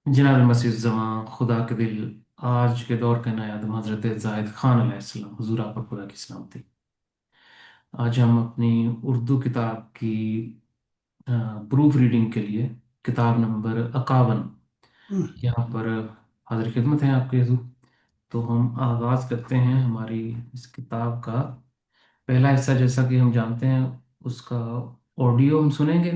जनाब मसीह जमा खुदा के दिल। आज के दौर के नायदम हजरत जाहिद खान अलैहिस्सलाम, हुजूर आप पर खुदा की सलामती। आज हम अपनी उर्दू किताब की प्रूफ रीडिंग के लिए किताब नंबर 51 यहाँ पर हाजिर खिदमत है आपके हजूर। तो हम आगाज़ करते हैं हमारी इस किताब का पहला हिस्सा। जैसा कि हम जानते हैं, उसका ऑडियो हम सुनेंगे,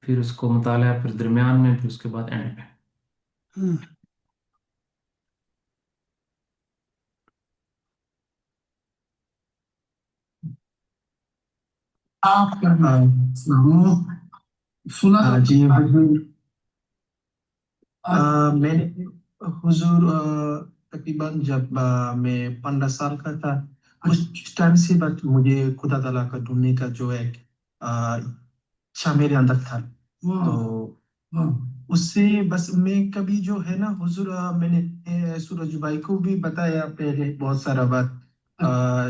फिर उसको मुताला, फिर दरमियान में, फिर उसके बाद एंड में। आप सुनो सुना जी हुजूर। मैंने हुजूर तकरीबन जब मैं 15 साल का था, उस टाइम से बस मुझे खुदा ताला का ढूंढने का जो एक इच्छा मेरे अंदर था। तो उससे बस मैं कभी जो है ना हुजूर, मैंने सूरज भाई को भी बताया पहले बहुत सारा बात।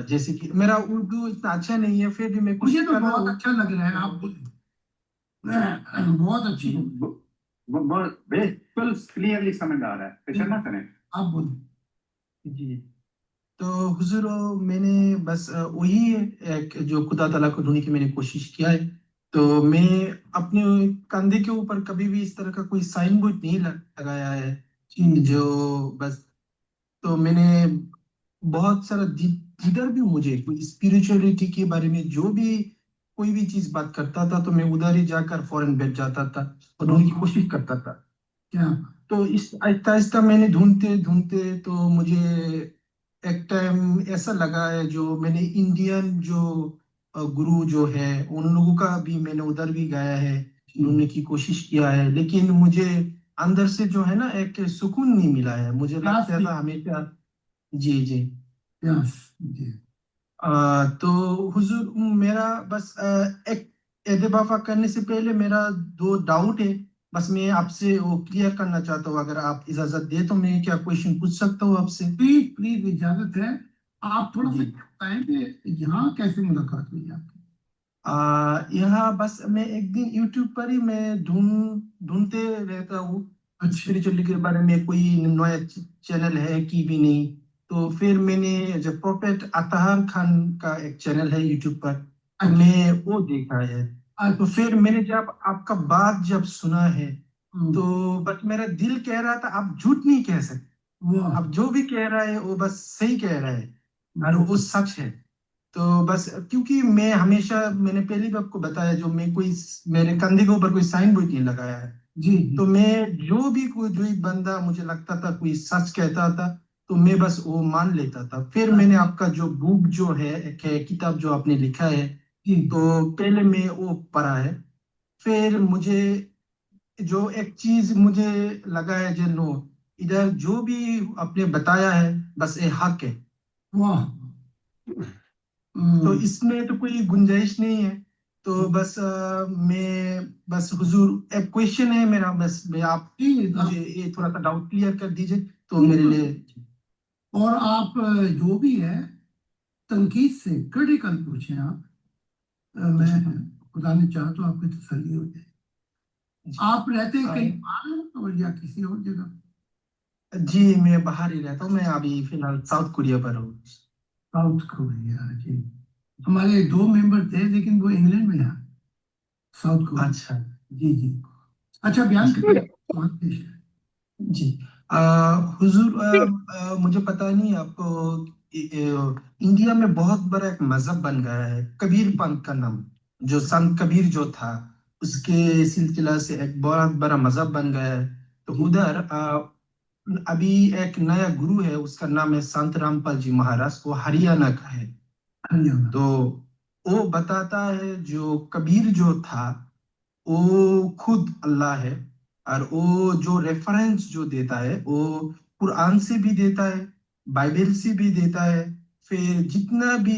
जैसे कि मेरा उर्दू इतना अच्छा नहीं है, फिर भी मैं मुझे तो बहुत अच्छा लग रहा है। आप बोलिए। बहुत अच्छी बहुत बिल्कुल क्लियरली समझ आ रहा है, फिक्र ना करें। आप बोलिए जी। तो हुजूर, मैंने बस वही एक जो खुदा ताला को ढूंढने की मैंने कोशिश किया है। तो मैं अपने कंधे के ऊपर कभी भी इस तरह का कोई साइन बोर्ड नहीं लगाया है जो बस। तो मैंने बहुत सारा जिधर भी मुझे कोई स्पिरिचुअलिटी के बारे में जो भी कोई भी चीज बात करता था, तो मैं उधर ही जाकर फौरन बैठ जाता था और ढूंढने की कोशिश करता था। क्या? तो इस आहिस्ता आहिस्ता मैंने ढूंढते ढूंढते तो मुझे एक टाइम ऐसा लगा है, जो मैंने इंडियन जो गुरु जो है उन लोगों का भी मैंने उधर भी गाया है, ढूंढने की कोशिश किया है, लेकिन मुझे अंदर से जो है ना एक सुकून नहीं मिला है। मुझे लगता था हमेशा। जी जी। यस जी। तो हुजूर, मेरा बस एक एतबाफा करने से पहले मेरा दो डाउट है। बस मैं आपसे वो क्लियर करना चाहता हूँ, अगर आप इजाजत दे तो मैं क्या क्वेश्चन पूछ सकता हूँ आपसे? प्लीज प्लीज, इजाजत है। आप थोड़ा सा बताएं कि यहाँ कैसे मुलाकात हुई आपकी? यहाँ बस मैं एक दिन यूट्यूब पर ही मैं ढूंढते रहता हूँ। अच्छा। स्पिरिचुअलिटी के बारे में कोई नया चैनल है कि भी नहीं। तो फिर मैंने जब प्रॉफेट अतहार खान का एक चैनल है यूट्यूब पर, तो अच्छा, मैं वो देखा है। तो फिर मैंने जब आपका बात जब सुना है, तो बस मेरा दिल कह रहा था आप झूठ नहीं कह सकते। आप जो भी कह रहा है वो बस सही कह रहा है और वो सच है। तो बस क्योंकि मैं हमेशा, मैंने पहले भी आपको बताया, जो मैं कोई मेरे कंधे के ऊपर कोई साइन बोर्ड नहीं लगाया है। जी जी। तो मैं जो भी कोई जो एक बंदा मुझे लगता था कोई सच कहता था, तो मैं बस वो मान लेता था। फिर मैंने आपका जो बुक जो है, एक है किताब जो आपने लिखा है, जी, तो पहले मैं वो पढ़ा है। फिर मुझे जो एक चीज मुझे लगा है, जो नो, इधर जो भी आपने बताया है बस ये हक है। वाह। तो इसमें तो कोई गुंजाइश नहीं है। तो बस मैं बस हुजूर, एक क्वेश्चन है मेरा, बस मैं आप मुझे ये थोड़ा सा डाउट क्लियर कर दीजिए तो मेरे लिए। और आप जो भी है तनकीद से क्रिटिकल पूछें आप। मैं खुदा ने चाहा तो आपकी तसल्ली हो जाए। आप रहते कहीं बाहर और या किसी और जगह? जी, मैं बाहर ही रहता हूँ। मैं अभी फिलहाल साउथ कोरिया पर हूँ। साउथ कोरिया जी। हमारे दो मेंबर थे लेकिन वो इंग्लैंड में है। South Korea. अच्छा जी जी। अच्छा, बयान करिए, सवाल पेश है। जी। आ, हुजूर, मुझे पता नहीं आपको, इंडिया में बहुत बड़ा एक मजहब बन गया है कबीर पंथ का नाम। जो संत कबीर जो था, उसके सिलसिला से एक बहुत बड़ा मजहब बन गया है। तो उधर अभी एक नया गुरु है, उसका नाम है संत रामपाल जी महाराज, वो हरियाणा का है। हरियाणा। तो वो बताता है जो कबीर जो था वो खुद अल्लाह है। और वो जो रेफरेंस जो देता है वो कुरान से भी देता है, बाइबल से भी देता है। फिर जितना भी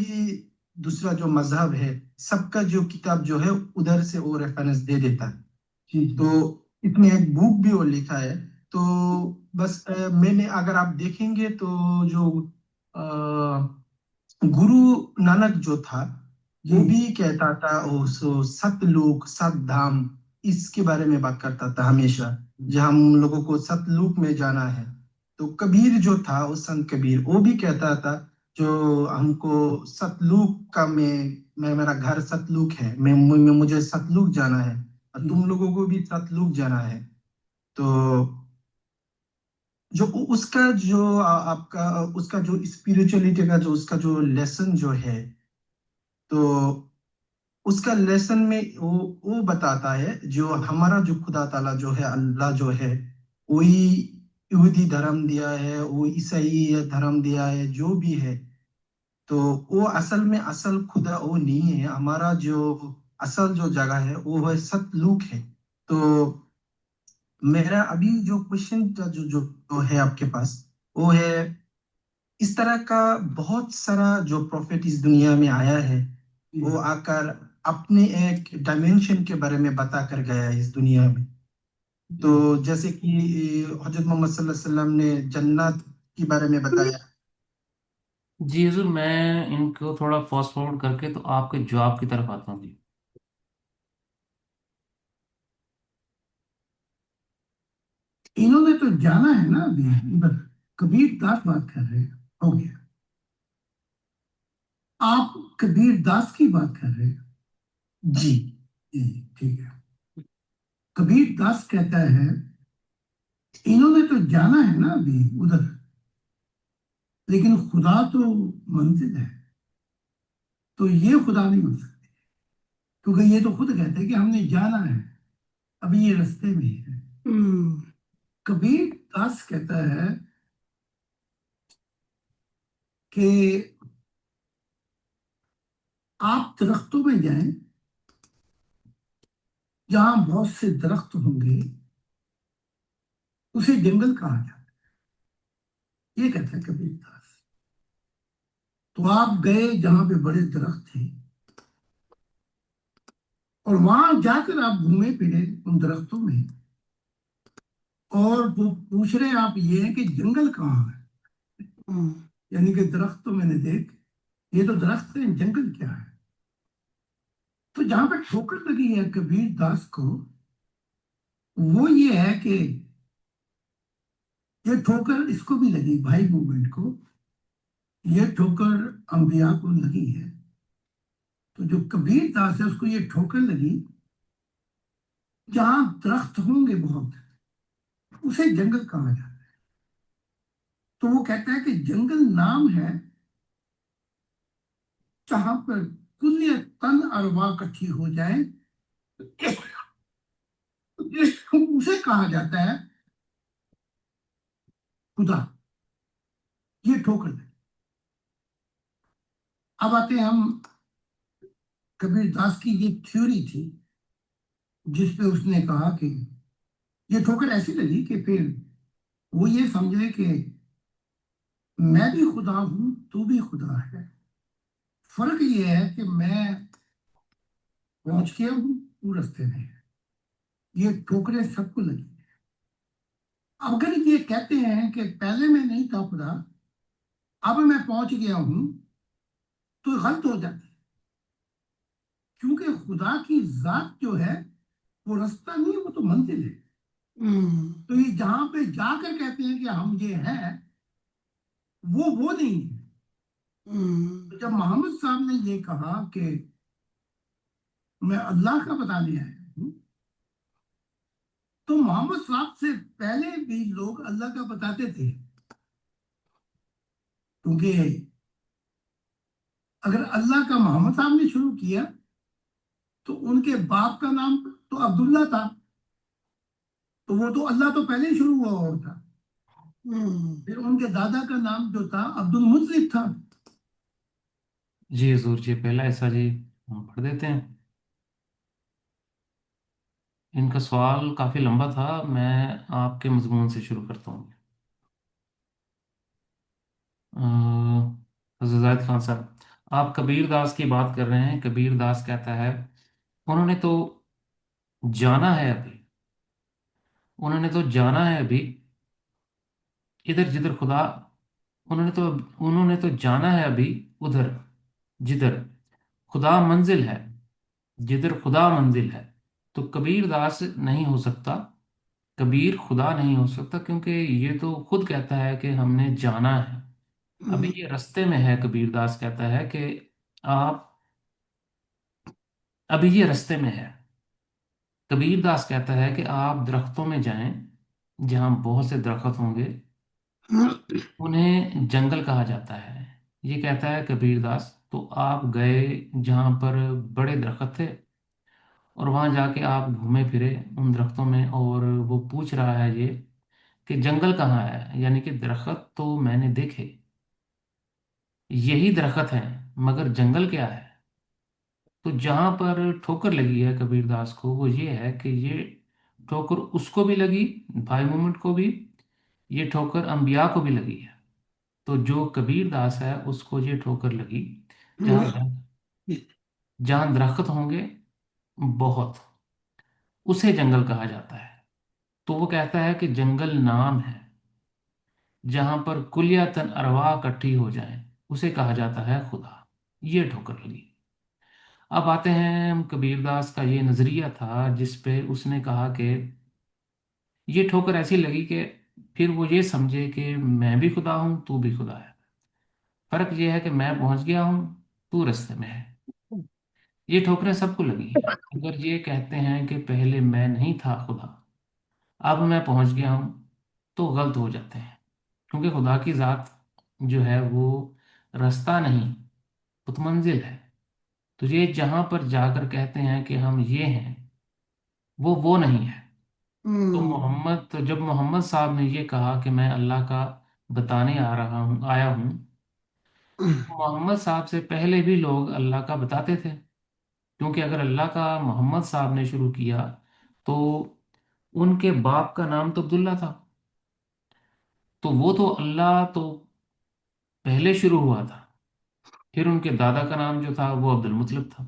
दूसरा जो मजहब है, सबका जो किताब जो है उधर से वो रेफरेंस दे देता है। जी जी। तो इसमें एक बुक भी वो लिखा है। तो बस मैंने, अगर आप देखेंगे तो जो गुरु नानक जो था, वो भी कहता था, ओ सो सत लोक सत धाम, इसके बारे में बात करता था हमेशा, जहाँ हम लोगों को सतलुक में जाना है। तो कबीर जो था, उस संत कबीर, वो भी कहता था जो हमको सतलुक का, मैं मेरा घर सतलुक है, मुझे सतलुक जाना है, और तुम लोगों को भी सतलुक जाना है। तो जो उसका जो आपका उसका जो स्पिरिचुअलिटी का जो उसका जो लेसन जो है, तो उसका लेसन में वो बताता है जो हमारा जो खुदा ताला जो है, अल्लाह जो है, वही यहूदी धर्म दिया है, वो ईसाई धर्म दिया है, जो भी है। तो वो असल में असल खुदा वो नहीं है। हमारा जो असल जो जगह है वो है सतलुक है। तो मेरा अभी जो क्वेश्चन जो है आपके पास, वो है, इस तरह का बहुत सारा जो प्रॉफिट इस दुनिया में आया है, वो आकर अपने एक डायमेंशन के बारे में बता कर गया है इस दुनिया में। तो जैसे कि हजरत मोहम्मद सल्लल्लाहु अलैहि वसल्लम ने जन्नत के बारे में बताया। जी हजूर, मैं इनको थोड़ा फास्ट फॉरवर्ड करके तो आपके जवाब की तरफ आता हूँ जी। इन्होंने तो जाना है ना अभी उधर, कबीर दास बात कर रहे हैं, हो गया। आप कबीर दास की बात कर रहे हैं। जी। जी, ठीक है। कबीर दास कहता है इन्होंने तो जाना है ना अभी उधर, लेकिन खुदा तो मंजिल है, तो ये खुदा नहीं हो सकती, क्योंकि ये तो खुद कहते हैं कि हमने जाना है, अभी ये रास्ते में है। कबीर दास कहता है कि आप दरख्तों में जाएं, जहां बहुत से दरख्त होंगे उसे जंगल कहा जाता है, ये कहता है कबीर दास। तो आप गए जहां पे बड़े दरख्त थे, और वहां जाकर आप घूमे फिरे उन दरख्तों में, और वो पूछ रहे आप ये है कि जंगल कहाँ है। यानी कि दरख्त तो मैंने देख, ये तो दरख्त है, जंगल क्या है। तो जहां पर ठोकर लगी है कबीर दास को, वो ये है कि ये ठोकर इसको भी लगी, भाई मूवमेंट को, ये ठोकर अंबिया को लगी है। तो जो कबीर दास है उसको ये ठोकर लगी, जहां दरख्त होंगे बहुत उसे जंगल कहा जाता है। तो वो कहता है कि जंगल नाम है जहां पर कुल्य तन अरवा इकट्ठी हो जाए, उसे कहा जाता है खुदा। ये ठोकर लगी। अब आते हैं हम, कबीर दास की ये थ्योरी थी जिसपे उसने कहा कि ये ठोकर ऐसी लगी कि फिर वो ये समझे कि मैं भी खुदा हूं, तू भी खुदा है। फर्क ये है कि मैं पहुंच गया हूं, तू रास्ते में है। ये ठोकरें सबको लगी। अब अगर ये कहते हैं कि पहले मैं नहीं था खुदा, अब मैं पहुंच गया हूं, तो गलत हो जाती है, क्योंकि खुदा की जात जो है वो रास्ता नहीं है, वो तो मंजिल है। तो ये जहां पे जाकर कहते हैं कि हम ये हैं, वो नहीं है। तो जब मोहम्मद साहब ने ये कहा कि मैं अल्लाह का बताने आया हूं, तो मोहम्मद साहब से पहले भी लोग अल्लाह का बताते थे। क्योंकि अगर अल्लाह का मोहम्मद साहब ने शुरू किया, तो उनके बाप का नाम तो अब्दुल्ला था, तो वो तो अल्लाह तो पहले ही शुरू हुआ और था। फिर उनके दादा का नाम जो था अब्दुल मुतलिब था। जी हजूर जी, पहला हिस्सा जी हम पढ़ देते हैं। इनका सवाल काफ़ी लंबा था, मैं आपके मजमून से शुरू करता हूँ। हज़रत जायद खान साहब, आप कबीर दास की बात कर रहे हैं। कबीर दास कहता है उन्होंने तो जाना है अभी, उन्होंने तो जाना है अभी, इधर जिधर खुदा, उन्होंने तो उन्होंने तो जाना है अभी, उधर जिधर खुदा मंजिल है, जिधर खुदा मंजिल है। तो कबीर दास नहीं हो सकता, कबीर खुदा नहीं हो सकता, क्योंकि ये तो खुद कहता है कि हमने जाना है, अभी ये रास्ते में है। कबीर दास कहता है कि आप, अभी ये रास्ते में है। कबीर दास कहता है कि आप दरख्तों में जाएं, जहां बहुत से दरख्त होंगे, उन्हें जंगल कहा जाता है। ये कहता है कबीर दास। तो आप गए जहां पर बड़े दरख्त थे, और वहां जाके आप घूमे फिरे उन दरख्तों में, और वो पूछ रहा है ये कि जंगल कहाँ है, यानी कि दरख्त तो मैंने देखे, यही दरख्त है, मगर जंगल क्या है। तो जहां पर ठोकर लगी है कबीरदास को, वो ये है कि ये ठोकर उसको भी लगी, भाई मोमेंट को भी, ये ठोकर अंबिया को भी लगी है। तो जो कबीरदास है उसको ये ठोकर लगी, जहां जहां दरख्त होंगे बहुत, उसे जंगल कहा जाता है। तो वो कहता है कि जंगल नाम है, जहां पर कुलियातन अरवा इकट्ठी हो जाए, उसे कहा जाता है खुदा। ये ठोकर लगी। अब आते हैं हम, कबीरदास का ये नजरिया था जिस पे उसने कहा कि ये ठोकर ऐसी लगी कि फिर वो ये समझे कि मैं भी खुदा हूं, तू भी खुदा है। फर्क ये है कि मैं पहुंच गया हूं, तू रास्ते में है। ये ठोकरें सबको लगी हैं। अगर ये कहते हैं कि पहले मैं नहीं था खुदा, अब मैं पहुंच गया हूं, तो गलत हो जाते हैं। क्योंकि खुदा की जात जो है वो रास्ता नहीं, पुत है। तो ये जहां पर जाकर कहते हैं कि हम ये हैं, वो नहीं है। तो मोहम्मद, तो जब मोहम्मद साहब ने ये कहा कि मैं अल्लाह का बताने आ रहा हूँ, आया हूँ, मोहम्मद साहब से पहले भी लोग अल्लाह का बताते थे। क्योंकि अगर अल्लाह का मोहम्मद साहब ने शुरू किया, तो उनके बाप का नाम तो अब्दुल्ला था, तो वो तो अल्लाह तो पहले शुरू हुआ था। फिर उनके दादा का नाम जो था वो अब्दुल मुतलिब था।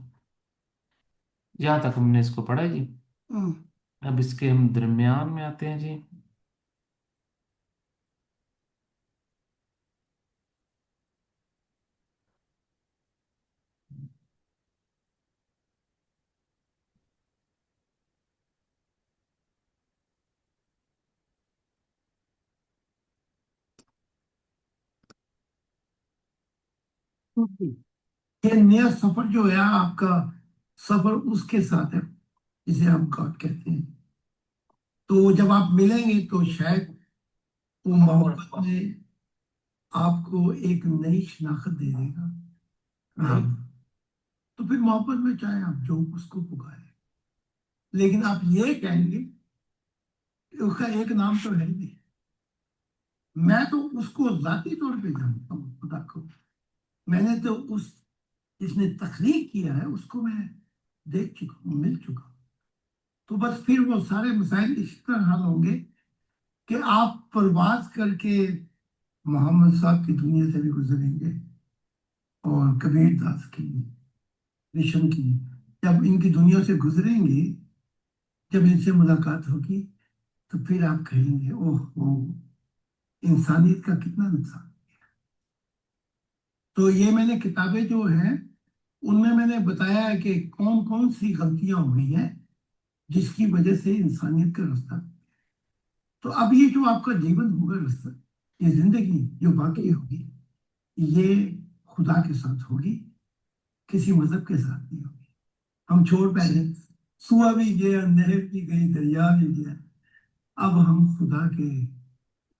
जहाँ तक हमने इसको पढ़ा है जी। अब इसके हम दरमियान में आते हैं जी। ये नया सफर जो है आपका, सफर उसके साथ है जिसे हम गॉड कहते हैं। तो जब आप मिलेंगे तो शायद वो मोहब्बत में आपको एक नई शिनाख्त दे देगा। नहीं तो फिर मोहब्बत में चाहे आप जो उसको पुकारे, लेकिन आप ये कहेंगे कि उसका एक नाम तो है ही नहीं। मैं तो उसको जाती तौर पे जानता हूँ खुदा को। मैंने तो उस जिसने तखलीक किया है उसको मैं देख चुका हूँ, मिल चुका हूँ। तो बस फिर वो सारे मसाइल इस तरह हल होंगे कि आप प्रवास करके मोहम्मद साहब की दुनिया से भी गुजरेंगे, और कबीर दास की, विशन की। जब इनकी दुनिया से गुजरेंगे, जब इनसे मुलाकात होगी, तो फिर आप कहेंगे ओह, इंसानियत का कितना नुकसान। तो ये मैंने किताबें जो हैं उनमें मैंने बताया है कि कौन कौन सी गलतियां हुई हैं जिसकी वजह से इंसानियत का रास्ता। तो अब ये जो आपका जीवन होगा, रास्ता, ये जिंदगी जो बाकी होगी, ये खुदा के साथ होगी, किसी मजहब के साथ नहीं होगी। हम छोड़ बैठे, सुआ भी गया, नहर भी गई, दरिया भी गया, अब हम खुदा के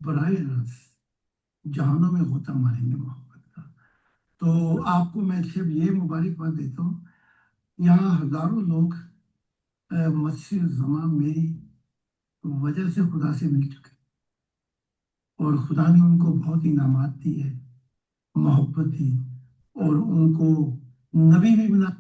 बराह रास्त जहानों में गोता मारेंगे मोहब्बत का। तो आपको मैं सिर्फ ये मुबारकबाद देता हूँ, यहाँ हजारों लोग मस्जिद जमा मेरी वजह से खुदा से मिल चुके, और खुदा ने उनको बहुत इनामात दी है, मोहब्बत दी, और उनको नबी भी बना।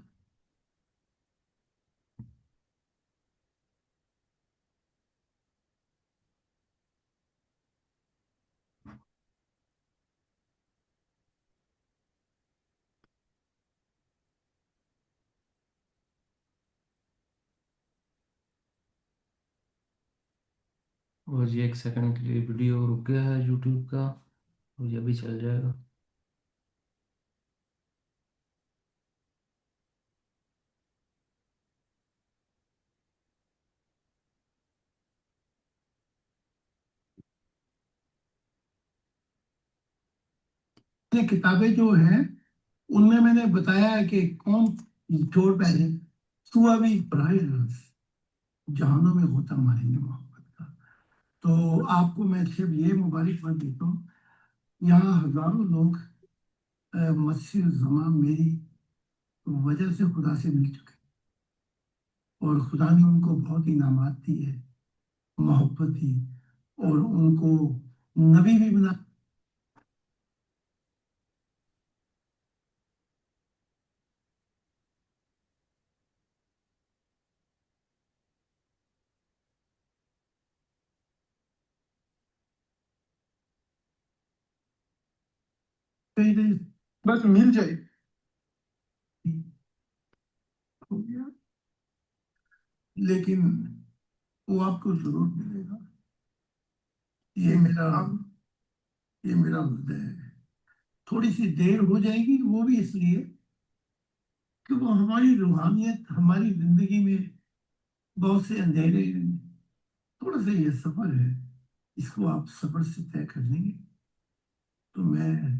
और ये एक सेकंड के लिए वीडियो रुक गया है यूट्यूब का, और ये भी चल जाएगा। ये किताबें जो हैं उनमें मैंने बताया है कि कौन छोड़ पहले सुआ भी पढ़ाई जहानों में होता मारेंगे मोहब्बत का। तो आपको मैं सिर्फ ये मुबारकबाद देता हूँ, यहाँ हजारों लोग मस्जिद जमा मेरी वजह से खुदा से मिल चुके हैं, और खुदा ने उनको बहुत इनामात दिए, मोहब्बत दी, और उनको नबी भी बना बस मिल जाए। हो गया। लेकिन वो आपको जरूर मिलेगा। ये मेरा ये मेरा मुद्दा है। थोड़ी सी देर हो जाएगी, वो भी इसलिए कि वो हमारी रूहानियत, हमारी जिंदगी में बहुत से अंधेरे, थोड़ा सा ये सफर है, इसको आप सफर से तय कर लेंगे तो मैं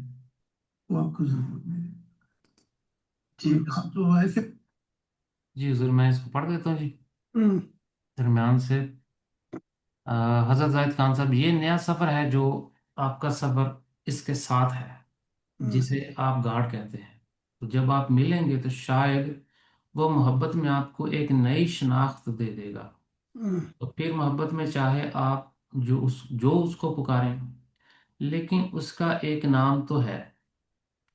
वो आपको जरूर मिलेगा। जी तो ऐसे जी हुजूर, मैं इसको पढ़ देता हूँ जी हम्म, दरम्यान से। हजरत जाहिद खान साहब, ये नया सफर है जो आपका सफर इसके साथ है, हम्म, जिसे आप गार्ड कहते हैं। तो जब आप मिलेंगे तो शायद वो मोहब्बत में आपको एक नई शनाख्त दे देगा। हम्म, तो फिर मोहब्बत में चाहे आप जो उसको पुकारें, लेकिन उसका एक नाम तो है,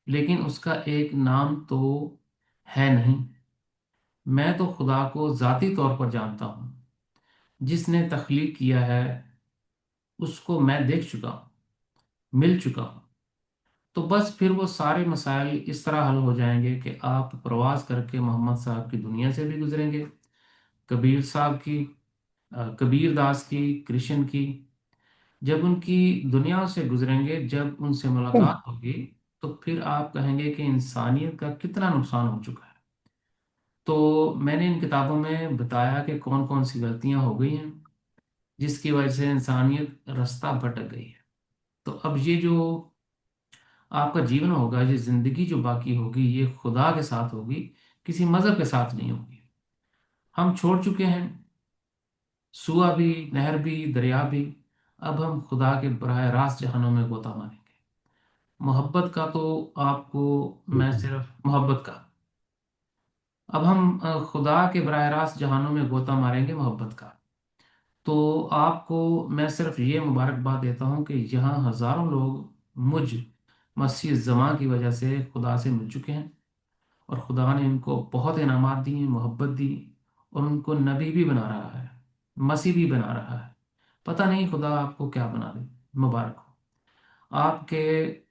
लेकिन उसका एक नाम तो है नहीं। मैं तो खुदा को जाती तौर पर जानता हूँ, जिसने तख्लीक किया है उसको मैं देख चुका हूँ, मिल चुका हूँ। तो बस फिर वो सारे मसाइल इस तरह हल हो जाएंगे कि आप प्रवास करके मोहम्मद साहब की दुनिया से भी गुजरेंगे, कबीर साहब की, कबीर दास की, कृष्ण की। जब उनकी दुनिया से गुजरेंगे, जब उनसे मुलाकात होगी, तो फिर आप कहेंगे कि इंसानियत का कितना नुकसान हो चुका है। तो मैंने इन किताबों में बताया कि कौन कौन सी गलतियां हो गई हैं जिसकी वजह से इंसानियत रास्ता भटक गई है। तो अब ये जो आपका जीवन होगा, ये जिंदगी जो बाकी होगी, ये खुदा के साथ होगी, किसी मजहब के साथ नहीं होगी। हम छोड़ चुके हैं सुआ भी, नहर भी, दरिया भी। अब हम खुदा के बराह रास्त जहानों में गोता मारेंगे। मोहब्बत का तो आपको मैं सिर्फ मोहब्बत का, अब हम खुदा के बराह रास्त जहानों में गोता मारेंगे मोहब्बत का। तो आपको मैं सिर्फ ये मुबारकबाद देता हूँ कि यहाँ हजारों लोग मुझ मसीह जमा की वजह से खुदा से मिल चुके हैं, और खुदा ने इनको बहुत इनामात दिए, मोहब्बत दी, और उनको नबी भी बना रहा है, मसीह भी बना रहा है। पता नहीं खुदा आपको क्या बना दे। मुबारक हो आपके,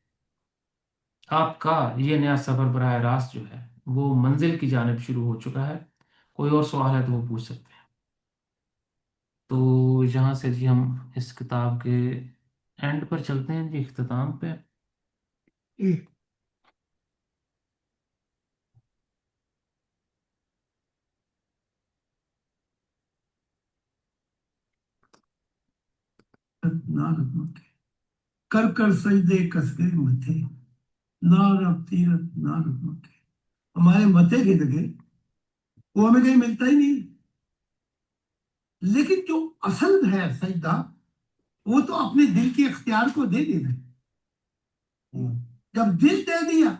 आपका ये नया सफर बराह रास्त जो है वो मंजिल की जानिब शुरू हो चुका है। कोई और सवाल है तो वो पूछ सकते हैं। तो यहाँ से जी हम इस किताब के एंड पर चलते हैं जी, इख्तिताम पे। ना रब कर कर सजदे कस गए मथे, ना रब तीरथ ना रब के। हमारे मथे गिर गए, वो हमें कहीं मिलता ही नहीं। लेकिन जो असल है सजदा, वो तो अपने दिल के इख्तियार को दे देना है। जब दिल दे दिया,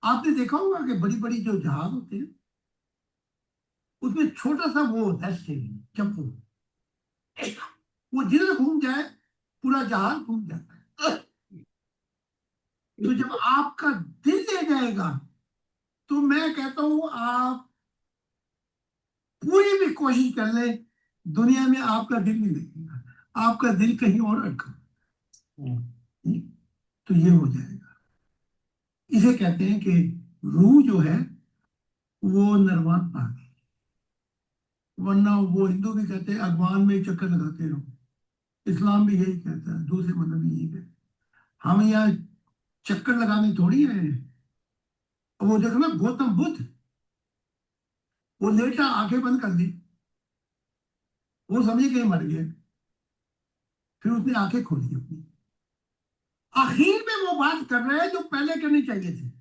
आपने देखा होगा कि बड़ी बड़ी जो जहाज होते हैं उसमें छोटा सा वो होता है स्टीयरिंग, चप्पू, वो जिधर घूम जाए पूरा जहाज घूम जाता है। तो जब आपका दिल दे जाएगा, तो मैं कहता हूं आप पूरी भी कोशिश कर ले, दुनिया में आपका दिल नहीं लगेगा, आपका दिल कहीं और अटका। तो ये हो जाएगा। इसे कहते हैं कि रूह जो है वो नरमान पा गई। वरना वो हिंदू भी कहते हैं अगवान में चक्कर लगाते रहो, इस्लाम भी यही कहता है, दूसरे मतलब भी यही कहते हैं। हम यहाँ चक्कर लगाने थोड़ी आए हैं। वो देखो ना, गौतम बुद्ध, वो लेटा आंखें बंद कर दी, वो समझे कि मर गए, फिर उसने आंखें खोली अपनी। आखिर में वो बात कर रहे हैं जो पहले करनी चाहिए थी।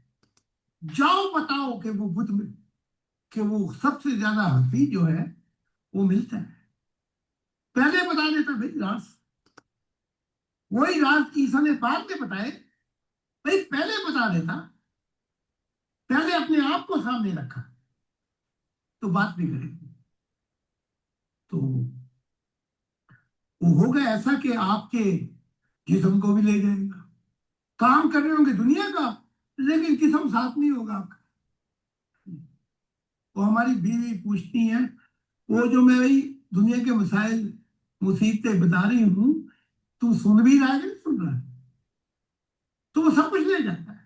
जाओ बताओ कि वो बुद्ध में, कि वो सबसे ज्यादा हस्ती जो है वो मिलता है। पहले बता देता भाई राज, वही राज ईसा ने बाद में बताए। भाई पहले बता देता, पहले अपने आप को सामने रखा, तो बात भी करेगी। तो वो होगा ऐसा कि आपके जिस्म को भी ले जाएगा। काम कर रहे होंगे दुनिया का, लेकिन जिस्म साथ नहीं होगा आपका। वो हमारी बीवी पूछती है, वो जो मैं भाई दुनिया के मसाइल मुसीबतें बता रही हूँ, तू सुन भी रहा है कि नहीं सुन रहा है? तो वो सब कुछ ले जाता है।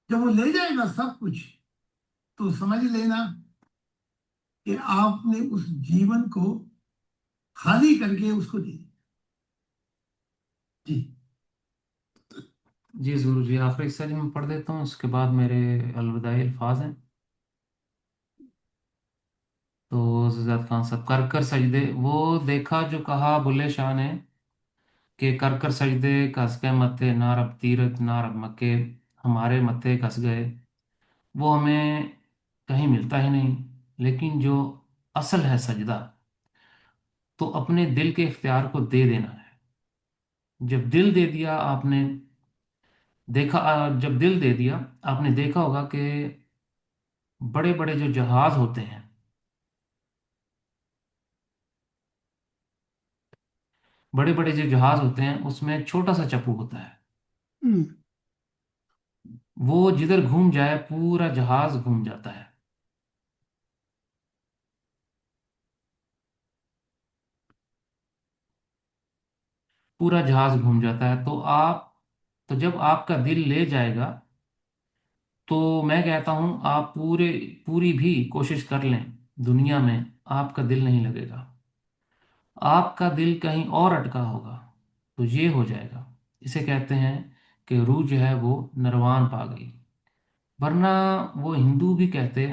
जब वो ले जाएगा सब कुछ, तो समझ लेना कि आपने उस जीवन को खाली करके उसको दे दिया। जी। जी जरूर जी, आखिरी हिस्सा जी मैं पढ़ देता हूँ, उसके बाद मेरे अलविदाई अल्फाज हैं। तो ज़ियाद खान साहब, कर कर सजदे वो देखा जो कहा बुल्ले शाह ने, कि कर कर सजदे कस के मत्थे ना रब तीरथ ना रब मक्के, हमारे मत्थे कस गए। वो हमें कहीं मिलता ही नहीं, लेकिन जो असल है सजदा, तो अपने दिल के इख्तियार को दे देना है। जब दिल दे दिया आपने, जब दिल दे दिया, आपने देखा होगा कि बड़े बड़े जो जहाज होते हैं, बड़े बड़े जो जहाज होते हैं उसमें एक छोटा सा चप्पू होता है। हम्म। वो जिधर घूम जाए पूरा जहाज घूम जाता है। पूरा जहाज घूम जाता है। तो जब आपका दिल ले जाएगा, तो मैं कहता हूं आप पूरी भी कोशिश कर लें, दुनिया में आपका दिल नहीं लगेगा। आपका दिल कहीं और अटका होगा, तो ये हो जाएगा। इसे कहते हैं कि रूह जो है वो नरवान पा गई। वरना वो हिंदू भी कहते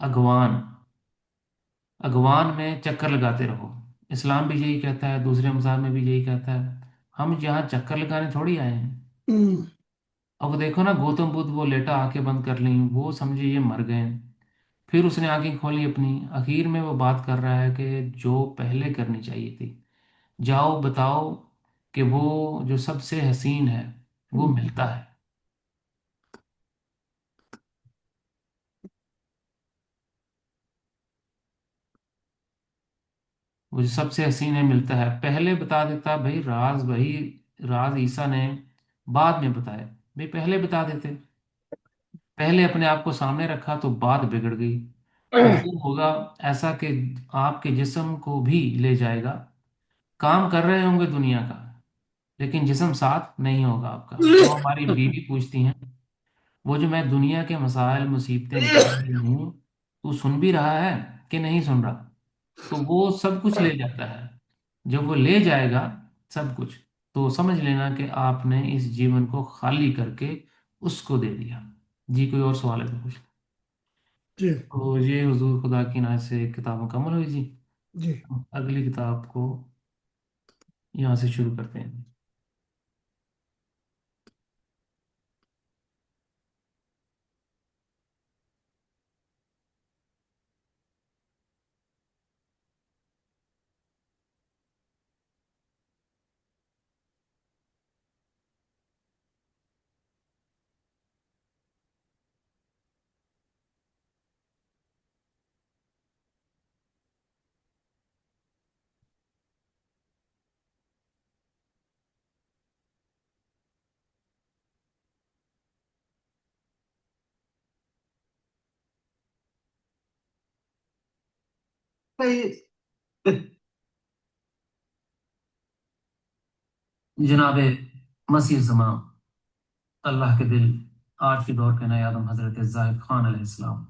अगवान, अगवान में चक्कर लगाते रहो। इस्लाम भी यही कहता है, दूसरे मज़हब में भी यही कहता है। हम यहाँ चक्कर लगाने थोड़ी आए हैं। हम्म। अब वो देखो ना, गौतम बुद्ध वो लेटा आंखें बंद कर ली, वो समझे ये मर गए। फिर उसने आंखें खोली अपनी, आखिर में वो बात कर रहा है कि जो पहले करनी चाहिए थी, जाओ बताओ कि वो जो सबसे हसीन है वो मिलता है। वो जो सबसे हसीन है मिलता है। पहले बता देता भाई राज, वही राज ईसा ने बाद में बताया। भाई पहले बता देते, पहले अपने आप को सामने रखा, तो बात बिगड़ गई। तो वो होगा ऐसा कि आपके जिस्म को भी ले जाएगा। काम कर रहे होंगे दुनिया का, लेकिन जिस्म साथ नहीं होगा आपका। तो हमारी बीवी पूछती हैं, वो जो मैं दुनिया के मसाइल मुसीबतें बता रही हूँ, तू सुन भी रहा है कि नहीं सुन रहा? तो वो सब कुछ ले जाता है। जब वो ले जाएगा सब कुछ, तो समझ लेना कि आपने इस जीवन को खाली करके उसको दे दिया। जी कोई और सवाल है तो कुछ? जी। तो ये हुजूर खुदा की इनायत से किताब मुकम्मल हुई जी। जी। हम अगली किताब को यहाँ से शुरू करते हैं। जनाब मसीह ज़मान, अल्लाह के दिल, आज के दौर के नए आदम हजरत जाहिद खान अलैहिस्सलाम,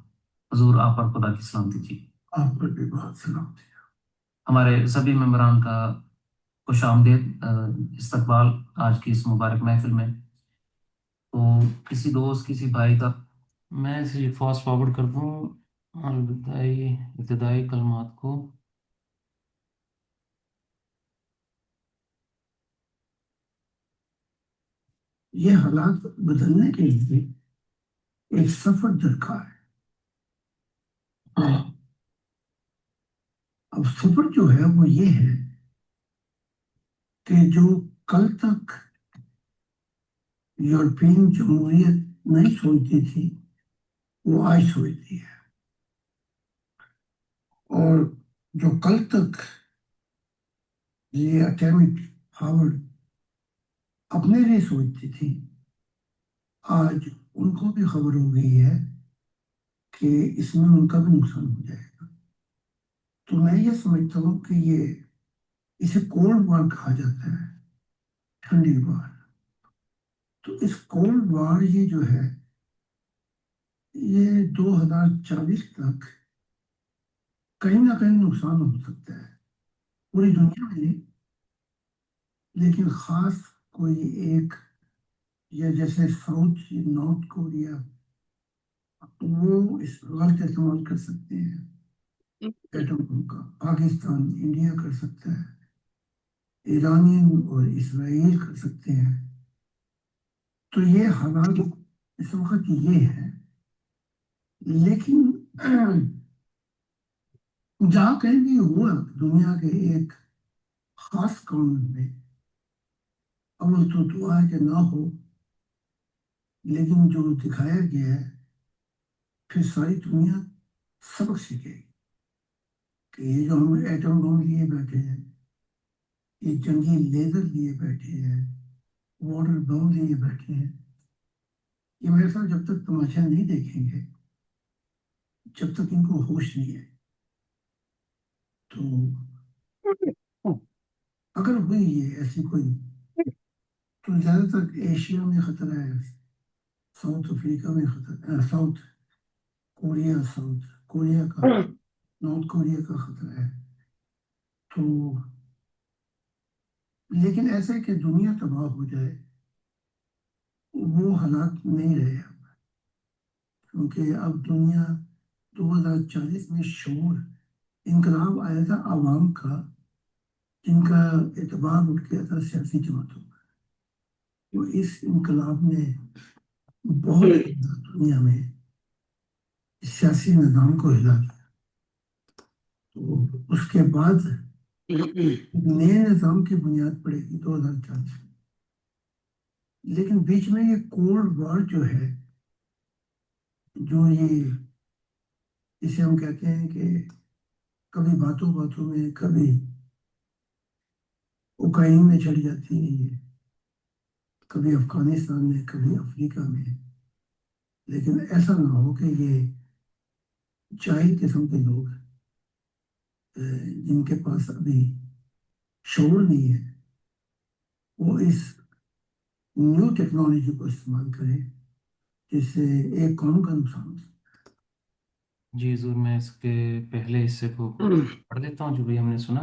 हजूर आप पर खुदा की सलामती जी। आप पर भी बहुत सलाम। हमारे सभी मेम्बरान का खुश आमदीद, इस्तकबाल आज की इस मुबारक महफिल में। तो किसी दोस्त किसी भाई तक मैं इसे फास्ट फॉरवर्ड कर दूँ अलविदाई इब्तिदाई कलमात को। ये हालात बदलने के लिए एक सफर दरकार है। अब सफर जो है वो ये है कि जो कल तक यूरोपियन जमहूरियत नहीं सोचती थी वो आज सोचती है, और जो कल तक ये एटॉमिक पावर अपने लिए सोचती थी, आज उनको भी खबर हो गई है कि इसमें उनका भी नुकसान हो जाएगा। तो मैं ये समझता हूँ कि ये इसे कोल्ड वॉर कहा जाता है, ठंडी वॉर। तो इस कोल्ड वॉर ये जो है ये 2040 तक कहीं ना कहीं नुकसान हो सकता है, पूरी दुनिया में नहीं, लेकिन खास कोई एक, या जैसे साउथ नॉर्थ कोरिया, वो इस गलत इस्तेमाल कर सकते हैं एटम बम का। पाकिस्तान, इंडिया कर सकता है, ईरानियन और इसराइल कर सकते हैं। तो ये हालात इस वक्त ये है। लेकिन जहाँ कहीं भी हुआ दुनिया के एक खास कानून में, अव्वल तो दुआ है कि ना हो, लेकिन जो दिखाया गया है फिर सारी दुनिया सबक सीखेगी कि ये जो हम एटम बम लिए बैठे हैं, ये जंगी लेजर लिए बैठे हैं, वाटर बम लिए बैठे हैं, ये मेरे साथ जब तक तमाशा नहीं देखेंगे, जब तक इनको होश नहीं है। तो अगर हुई ये ऐसी कोई, तो ज्यादातर एशिया में खतरा है, साउथ अफ्रीका में खतरा, साउथ कोरिया, साउथ कोरिया का, नॉर्थ कोरिया का खतरा है। तो लेकिन ऐसे कि दुनिया तबाह हो जाए, वो हालात नहीं रहे अब, क्योंकि अब दुनिया 2040 में शोर इनकलाब आया था आवाम का, जिनका एतबार उठ गया था सियासी जमातों का। तो इस इनकलाब ने बहुत ज्यादा दुनिया में सियासी निज़ाम को हिला दिया। तो उसके बाद नए निज़ाम की बुनियाद पड़ेगी 2040 में। लेकिन बीच में ये कोल्ड वॉर जो है, जो ये इसे हम कहते हैं कि कभी बातों बातों में, कभी उक्रेन में चली जाती है, कभी अफगानिस्तान में, कभी अफ्रीका में। लेकिन ऐसा ना हो कि ये जाहिल किस्म के लोग, जिनके पास अभी शऊर नहीं है, वो इस न्यू टेक्नोलॉजी को इस्तेमाल करें, जिससे एक कौम का नुकसान हो सकता जी हजूर, मैं इसके पहले हिस्से को पढ़ देता हूँ जो भी हमने सुना।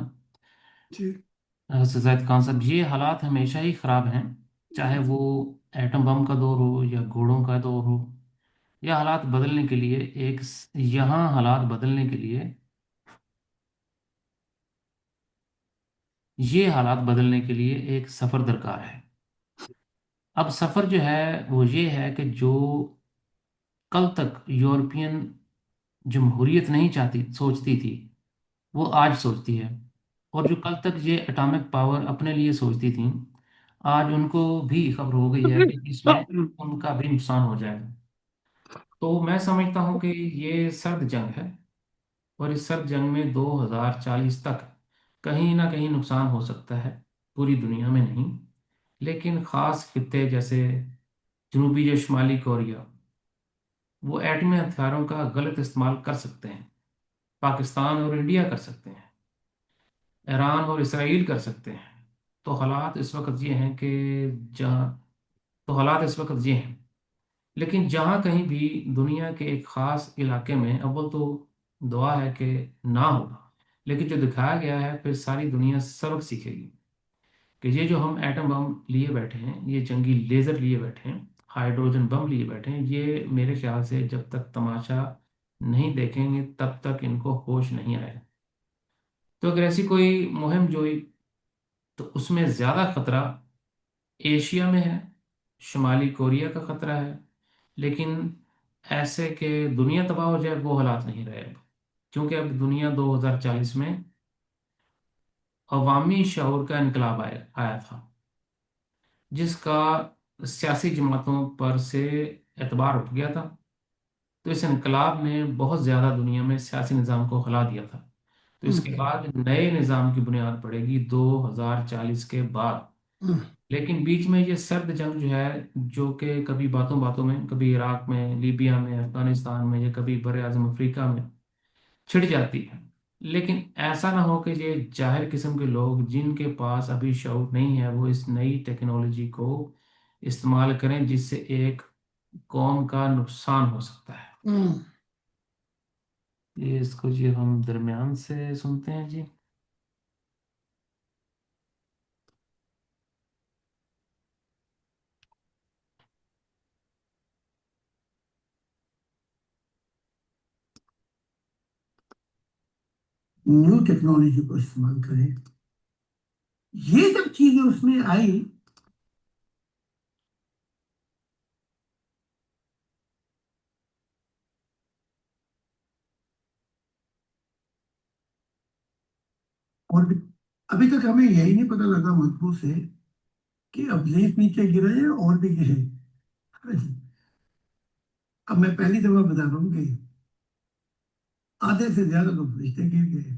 है। सजाद खान साहब, ये हालात हमेशा ही ख़राब हैं, चाहे वो एटम बम का दौर हो या घोड़ों का दौर हो। यह हालात बदलने के लिए एक यहाँ हालात बदलने के लिए ये हालात बदलने के लिए एक सफ़र दरकार है। अब सफ़र जो है वो ये है कि जो कल तक यूरोपियन जमहूरियत नहीं चाहती सोचती थी, वो आज सोचती है। और जो कल तक ये एटॉमिक पावर अपने लिए सोचती थी, आज उनको भी खबर हो गई है कि इसमें उनका भी नुकसान हो जाएगा। तो मैं समझता हूँ कि ये सर्द जंग है, और इस सर्द जंग में 2040 तक कहीं ना कहीं नुकसान हो सकता है, पूरी दुनिया में नहीं, लेकिन ख़ास खित्ते जैसे जनूबी या शुमाली कोरिया, वो एटमी हथियारों का गलत इस्तेमाल कर सकते हैं। पाकिस्तान और इंडिया कर सकते हैं, ईरान और इसराइल कर सकते हैं। तो हालात इस वक्त ये हैं कि जहाँ तो हालात इस वक्त ये हैं। लेकिन जहाँ कहीं भी दुनिया के एक ख़ास इलाके में, अव्वल तो दुआ है कि ना हो, लेकिन जो दिखाया गया है फिर सारी दुनिया सबक सीखेगी कि ये जो हम एटम बम लिए बैठे हैं, ये जंगी लेज़र लिए बैठे हैं, हाइड्रोजन बम लिए बैठे हैं, ये मेरे ख्याल से जब तक तमाशा नहीं देखेंगे तब तक इनको होश नहीं आएगा। तो अगर ऐसी कोई मुहिम जोई, तो उसमें ज़्यादा खतरा एशिया में है, शुमाली कोरिया का खतरा है। लेकिन ऐसे कि दुनिया तबाह हो जाए वो हालात नहीं रहे अब, क्योंकि अब दुनिया 2040 में अवामी शऊर का इनकलाब आया आया था, जिसका सियासी जमातों पर से एतबार उठ गया था। तो इस इनकलाब ने बहुत ज़्यादा दुनिया में सियासी निज़ाम को हिला दिया था। तो इसके हम्म, बाद नए निज़ाम की बुनियाद पड़ेगी 2040 के बाद। हम्म, लेकिन बीच में ये सर्द जंग जो है, जो कि कभी बातों बातों में, कभी इराक में, लीबिया में, अफगानिस्तान में, या कभी बर आज़म अफ्रीका में छिड़ जाती है। लेकिन ऐसा ना हो कि ये जाहिर किस्म के लोग जिनके पास अभी शऊर नहीं है वो इस नई टेक्नोलॉजी को इस्तेमाल करें, जिससे एक कौम का नुकसान हो सकता है। हम्म। ये इसको जी हम दरमियान से सुनते हैं जी। न्यू टेक्नोलॉजी को इस्तेमाल करें। ये जब चीजें उसमें आई, और भी अभी तक हमें यही नहीं पता लगा मजबूर से कि अब लेफ नीचे गिरे या और भी गिरे। अब मैं पहली दफा बता रहा हूँ कि आधे से ज्यादा तो फरिश्ते गिर गए,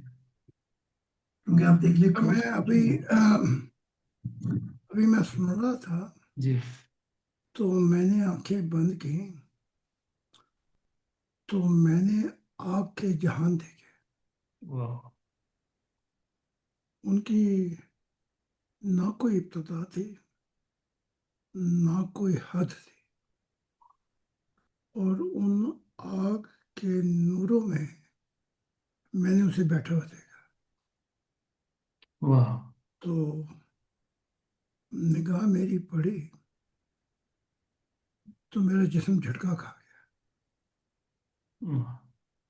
क्योंकि आप देख ले। मैं अभी मैं सुन रहा था, जी। तो मैंने आंखें बंद की, तो मैंने आग के जहान देखे। वाह। उनकी ना कोई इब्तदा थी, ना कोई हद थी, और उन आग के नूरों में मैंने उसे बैठा हुआ देखा। वाह। तो निगाह मेरी पड़ी, तो मेरा जिस्म झटका खा गया। वाह।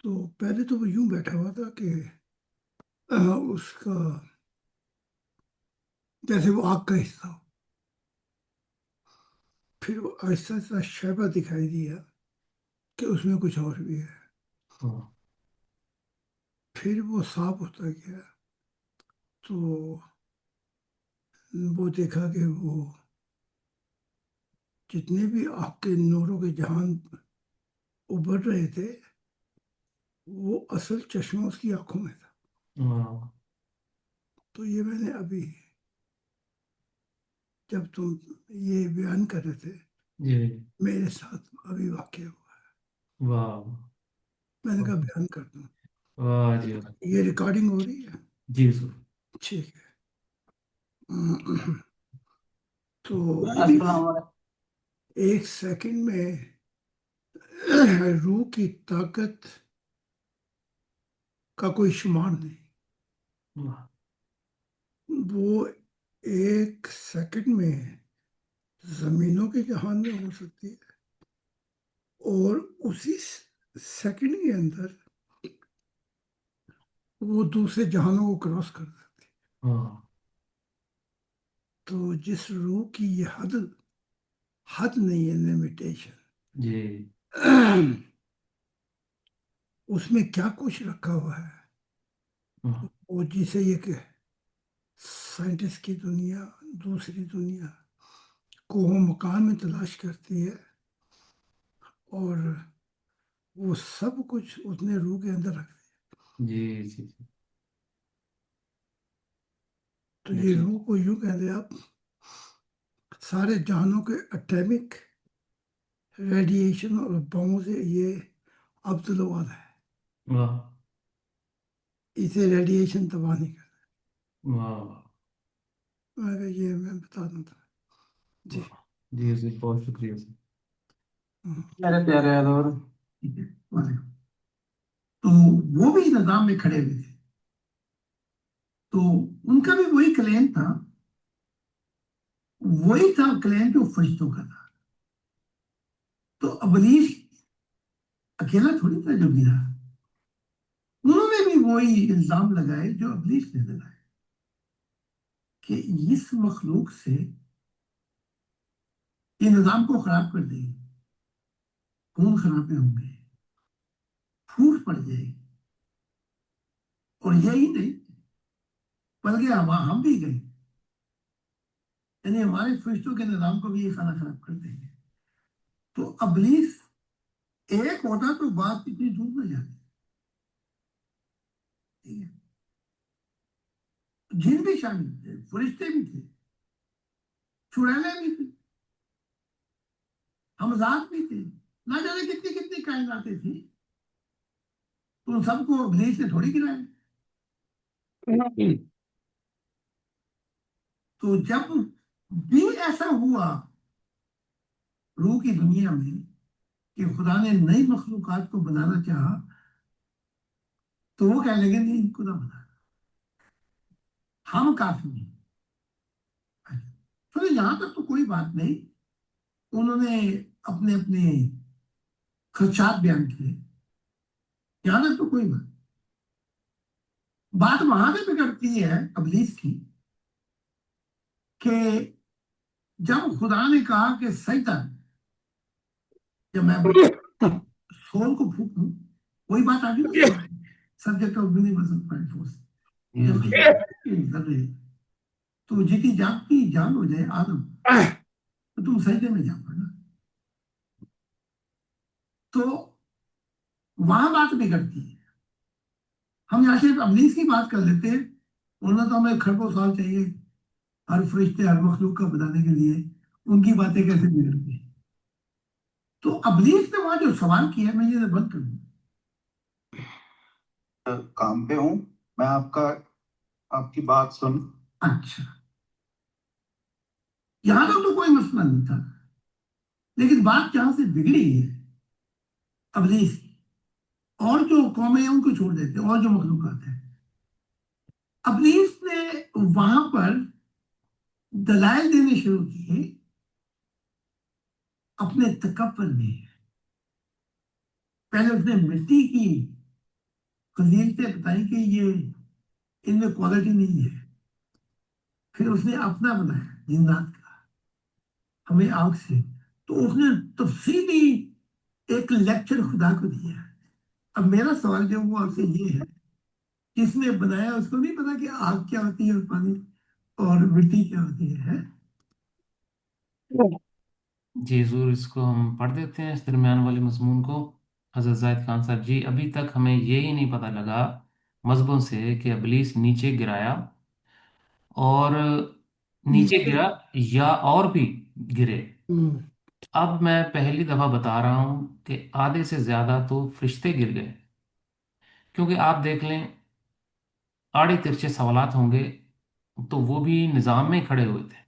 तो पहले तो वो यूं बैठा हुआ था कि उसका जैसे वो आग का हिस्सा हो। फिर वो आहिस्ता आहिस्ता शैबा दिखाई दिया कि उसमें कुछ और भी है। वाह। फिर वो साफ होता गया, तो वो देखा कि वो जितने भी आग के नूरों के जहान उभर रहे थे, वो असल चश्मा उसकी आंखों में था। वाह। तो ये मैंने अभी, जब तुम ये बयान कर रहे थे, जी। मेरे साथ अभी वाकया हुआ। वाह। मैंने कहा बयान कर दूं। वाह जी वाह। ये रिकॉर्डिंग हो रही है? जी सर। ठीक है। तो अस्सलाम वालेकुम। एक सेकंड में रूह की ताकत का कोई शुमार नहीं। वाह। वो एक सेकंड में जमीनों के जहान में हो सकती है, और उसी सेकंड के अंदर वो दूसरे जहानों को क्रॉस कर सकती वाह। है। तो जिस रूह की ये हद हद नहीं है, लिमिटेशन, जी। उसमें क्या कुछ रखा हुआ है, वाह। वो जिसे ये कि साइंटिस्ट की दुनिया, दूसरी दुनिया को वो मकान में तलाश करती है, और वो सब कुछ उसने रूह के अंदर रख दिया। जी जी जी। तो ये देखिए। रूह को यूं कह दे आप, सारे जहानों के एटॉमिक रेडिएशन और बमों से ये अब्दुलवाद है। वाह। इसे रेडिएशन तबाह नहीं कर। वाह। मैं कहा, ये मैं बता दूं था। जी। वाह। जी जी बहुत शुक्रिया सर। हम्म। मेरे प्यारे यादव, ठीक है, वालेकुम। तो वो भी निजाम में खड़े हुए थे, तो उनका भी वही क्लेम था, वही था क्लेम जो फरिश्तों का था। तो अबलीस अकेला थोड़ी था जो गिरा, उन्होंने भी वही इल्जाम लगाए जो अबलीस ने लगाए, कि इस मखलूक से ये निजाम को खराब कर देगी, खून खराबे होंगे, फूट पड़ जाएगी। और यही नहीं, बल्कि हम भी गए, यानी हमारे फरिश्तों के निजाम को भी ये खाना खराब कर देंगे। तो अबलीस एक होता तो बात इतनी दूर न जाती। ठीक है, जिन भी शामिल थे, फरिश्ते भी थे, चुड़ैलें भी थी, हमजात भी थे, ना जाने कितनी कितनी कायनातें थी। तो उन सबको अबलीस ने थोड़ी गिराया। तो जब भी ऐसा हुआ रूह की दुनिया में कि खुदा ने नई मखलूकात को बनाना चाहा, तो वो कहने लगे नहीं, इनको ना बना, हम काफी नहीं। चलो यहां तक तो कोई बात नहीं, उन्होंने अपने अपने खदशात बयान किए, यहां तक तो कोई बात वहां से बिगड़ती है अबलीस की कि जब खुदा ने कहा कि सैतान, जब मैं सोल को फूकूं, वही बात आ गई ना, subject of universal point force. जब मैं कर रहे तो जीती जागती जान हो जाए आदम, तो तुम सजदे में जा पड़ना। तो वहां बात बिगड़ती है। हम यहाँ सिर्फ अबलीस की बात कर लेते हैं, उन्होंने तो हमें खरबों साल चाहिए हर फरिश्ते हर मखलूक का बताने के लिए, उनकी बातें कैसे बिगड़ती है। तो अबलीस ने वहां जो सवाल किया, मैं ये बंद कर दूं। काम पे हूँ मैं, आपका आपकी बात सुन। अच्छा, यहां तक तो कोई मसला नहीं था, लेकिन बात जहां से बिगड़ी है अबलीस की, और जो कौमें हैं उनको छोड़ देते हैं, और जो मखलूकात है, अबलीस ने वहां पर दलाइल देने शुरू किए अपने तकब्बुर में। पहले उसने मिट्टी की फजीलतें बताई कि ये इनमें क्वालिटी नहीं है, फिर उसने अपना बनाया जिन्नात का, हमें आग से। तो उसने तफसीली एक लेक्चर खुदा को दिया। अब मेरा सवाल जो वो आपसे ये है, किसने बनाया उसको नहीं पता कि आग क्या होती है और पानी और मिट्टी क्या होती है? जी ज़रूर, इसको हम पढ़ देते हैं, इस दरमियान वाले मजमून को। हज़रत जायद खान साहब जी, अभी तक हमें ये ही नहीं पता लगा मजहबों से कि इब्लीस नीचे गिराया और नीचे गिरा या और भी गिरे। अब मैं पहली दफ़ा बता रहा हूँ कि आधे से ज़्यादा तो फरिश्ते गिर गए, क्योंकि आप देख लें, आड़े तिरछे सवालात होंगे तो वो भी निज़ाम में खड़े हुए थे,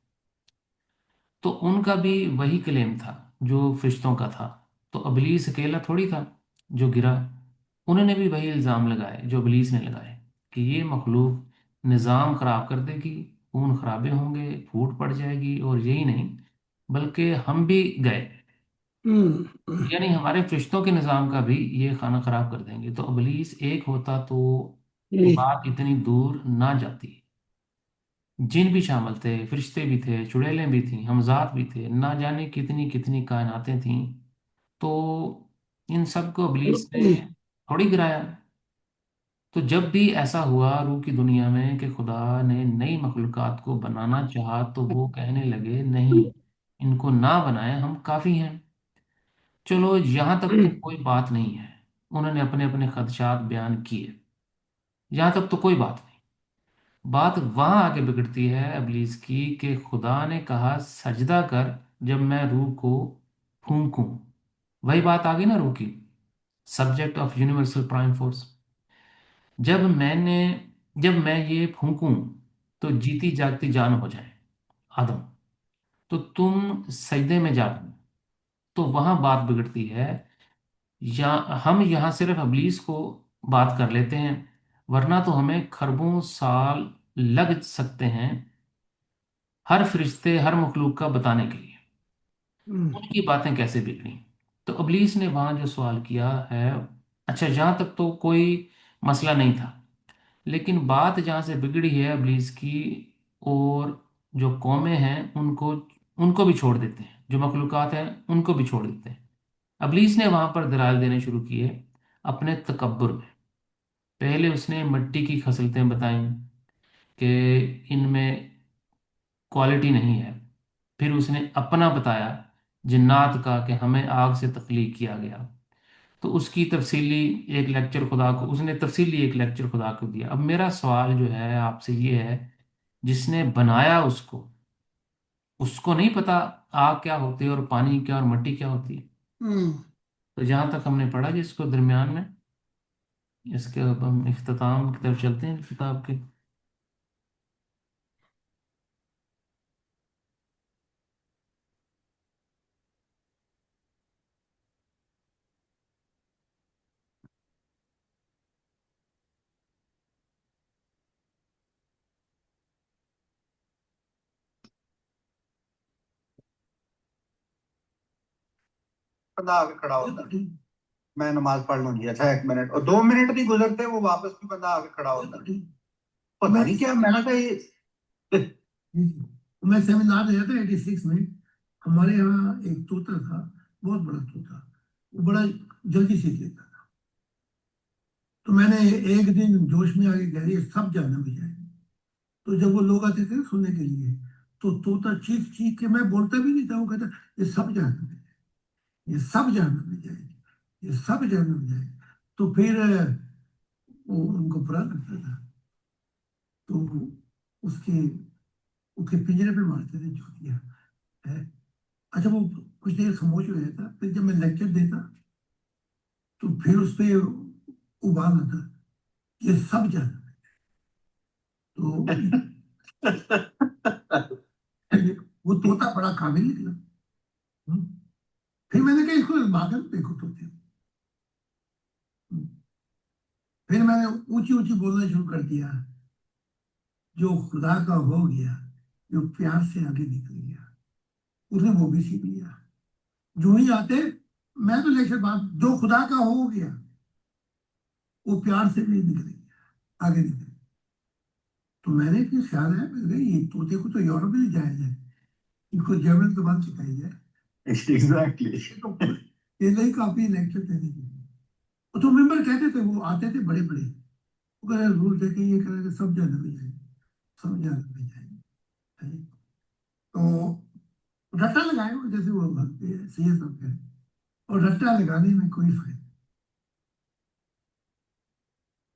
तो उनका भी वही क्लेम था जो फरिश्तों का था। तो इब्लीस अकेला थोड़ी था जो गिरा, उन्होंने भी वही इल्ज़ाम लगाए जो इब्लीस ने लगाए कि ये मखलूक निज़ाम ख़राब कर देगी, खून खराबे होंगे, फूट पड़ जाएगी, और यही नहीं बल्कि हम भी गए, यानी हमारे फरिश्तों के निज़ाम का भी ये खाना खराब कर देंगे। तो इब्लीस एक होता तो बात इतनी दूर ना जाती। जिन भी शामिल थे, फरिश्ते भी थे, चुड़ैलें भी थीं, हमजात भी थे, ना जाने कितनी कितनी कायनातें थीं। तो इन सब को इब्लीस ने थोड़ी गिराया। तो जब भी ऐसा हुआ रूह की दुनिया में कि खुदा ने नई मखलूकात को बनाना चाहा, तो वो कहने लगे नहीं, इनको ना बनाए, हम काफ़ी हैं। चलो यहाँ तक तो कोई बात नहीं है, उन्होंने अपने अपने खदशात बयान किए, यहाँ तक तो कोई बात नहीं। बात वहां आगे बिगड़ती है इब्लीस की कि खुदा ने कहा सजदा कर जब मैं रूह को फूंकूं। वही बात आ गई ना रूह की, subject of universal prime force. जब मैंने जब मैं ये फूंकूं तो जीती जागती जान हो जाए आदम, तो तुम सजदे में जा दो। तो वहां बात बिगड़ती है, या हम यहाँ सिर्फ इब्लीस को बात कर लेते हैं, वरना तो हमें खरबों साल लग सकते हैं हर फरिश्ते हर मखलूक का बताने के लिए उनकी बातें कैसे बिगड़ी। तो इब्लीस ने वहां जो सवाल किया है, अच्छा जहां तक तो कोई मसला नहीं था, लेकिन बात जहां से बिगड़ी है इब्लीस की, और जो कौमें हैं उनको उनको भी छोड़ देते हैं। जो मखलूकात हैं उनको भी छोड़ देते हैं। इब्लीस ने वहां पर दलाल देने शुरू किए अपने तकब्बुर में। पहले उसने मिट्टी की खसलतें बताई कि इनमें क्वालिटी नहीं है। फिर उसने अपना बताया जिन्नात का कि हमें आग से तख्लीक किया गया। तो उसकी तफसीली एक लेक्चर खुदा को उसने तफसीली एक लेक्चर खुदा को दिया। अब मेरा सवाल जो है आपसे ये है, जिसने बनाया उसको उसको नहीं पता आग क्या होती है और पानी क्या और मिट्टी क्या होती है। हम्म। तो जहां तक हमने पढ़ा जिसको दरमियान में, इसके अब हम इख्तिताम की तरफ चलते हैं किताब के। बंदा आके खड़ा होता है, मैं नमाज पढ़ लूंगी, अच्छा 1 मिनट, और 2 मिनट नहीं गुजरते वो वापस भी बंदा आके खड़ा होता है। पता नहीं क्या, मैंने कहा ये मैं सेमिनार गया था 86 में। हमारे यहाँ एक तोता था, बहुत बड़ा तोता। वो बड़ा जल्दी सीख लेता था। तो मैंने एक दिन जोश में आके कह दिया सब जानना भी जाएंगे। तो जब वो लोग आते थे ना सुनने के लिए, तो तोता चीख चीख के, मैं बोलता भी नहीं था, वो कहता ये सब जानना भी जाएंगे, ये सब जानना भी जाएंगे, ये सब जानना भी जाएंगे। तो फिर वो उनको बुरा लगता था, तो उसके उसके पिंजरे पे मारते थे चूतिया है। अच्छा, वो कुछ देर खामोश हो जाता, फिर जब मैं लेक्चर देता तो फिर उस पे उबाल आता, ये सब जानना। तो वो तोता बड़ा काबिल निकला। हम्म। फिर मैंने कहा इसको भागल देखो तोते। फिर मैंने ऊंची ऊंची बोलना शुरू कर दिया, जो खुदा का हो गया, जो प्यार से आगे निकल गया, उसने वो भी सीख लिया। जो ही आते, मैं तो लेक्चर बात, जो खुदा का हो गया वो प्यार से भी निकल गया, आगे निकल गया। तो मैंने फिर ख्याल है, मैंने कहा, ये तोते को तो यूरोप में ले जाया जाए, इनको जर्मन जबान सिखाई जाए। एग्जैक्टली। तो ये नहीं काफी लेक्चर देने के लिए। तो मेंबर कहते थे, वो आते थे बड़े बड़े, वो कह रहे रूल थे कि ये कह रहे सब जानना भी जाएंगे, सब जानना भी जाएंगे। तो रट्टा लगाए वो, जैसे वो भक्ति है सी सब है, और रट्टा लगाने में कोई फायदा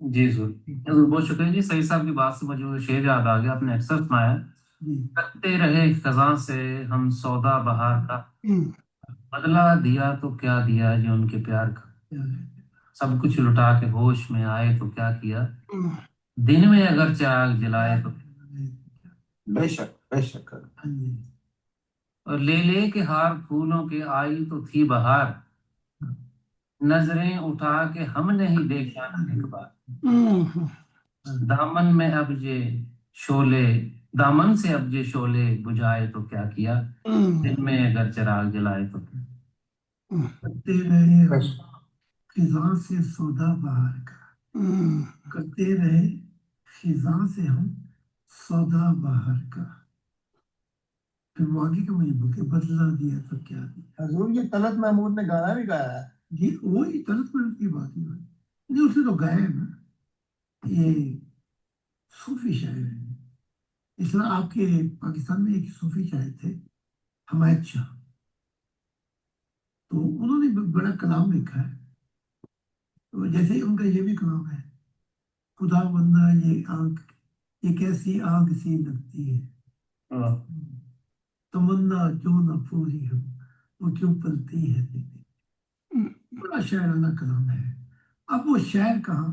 जी जरूर, बहुत शुक्रिया जी। सही साहब की बात से मुझे वो शेर याद आ गया, आपने अक्सर सुनाया। नहीं। करते रहे खजां से हम सौदा बहार का, हम्म। बदला दिया तो क्या दिया जो उनके प्यार का। हम्म। सब कुछ लुटा के होश में आए तो क्या किया, दिन में अगर चिराग जलाए तो। बेशक बेशक। हाँ जी। और ले ले के हार फूलों के आई तो थी बहार, नजरें उठा के हमने ही देखा ना एक बार। दामन में अब ये शोले दामन से अब ये शोले बुझाए तो क्या किया, दिन में अगर चिराग जलाए तो क्या। करते रहे हम खिजां से सौदा बाहर का, करते रहे खिजां से हम सौदा बाहर का, फिर वो आगे का मुझे बुके बदला दिया तो क्या दिया। हजूर, ये तलत महमूद ने गाना भी गाया है। ये वही तलत महमूद की बात ही है। नहीं, उसने तो गाया है ना, ये सूफी शायर है। इसलिए आपके पाकिस्तान में एक सूफी शायर थे, हमायत शाह। तो उन्होंने बड़ा कलाम लिखा है। तो जैसे ही उनका ये भी कलाम है, खुदा बंदा ये आंख, ये कैसी आग सी लगती है, तमन्ना जो न पूरी हो वो क्यों पलती है दिल में। बड़ा शायराना कलाम है। अब वो शायर कहाँ,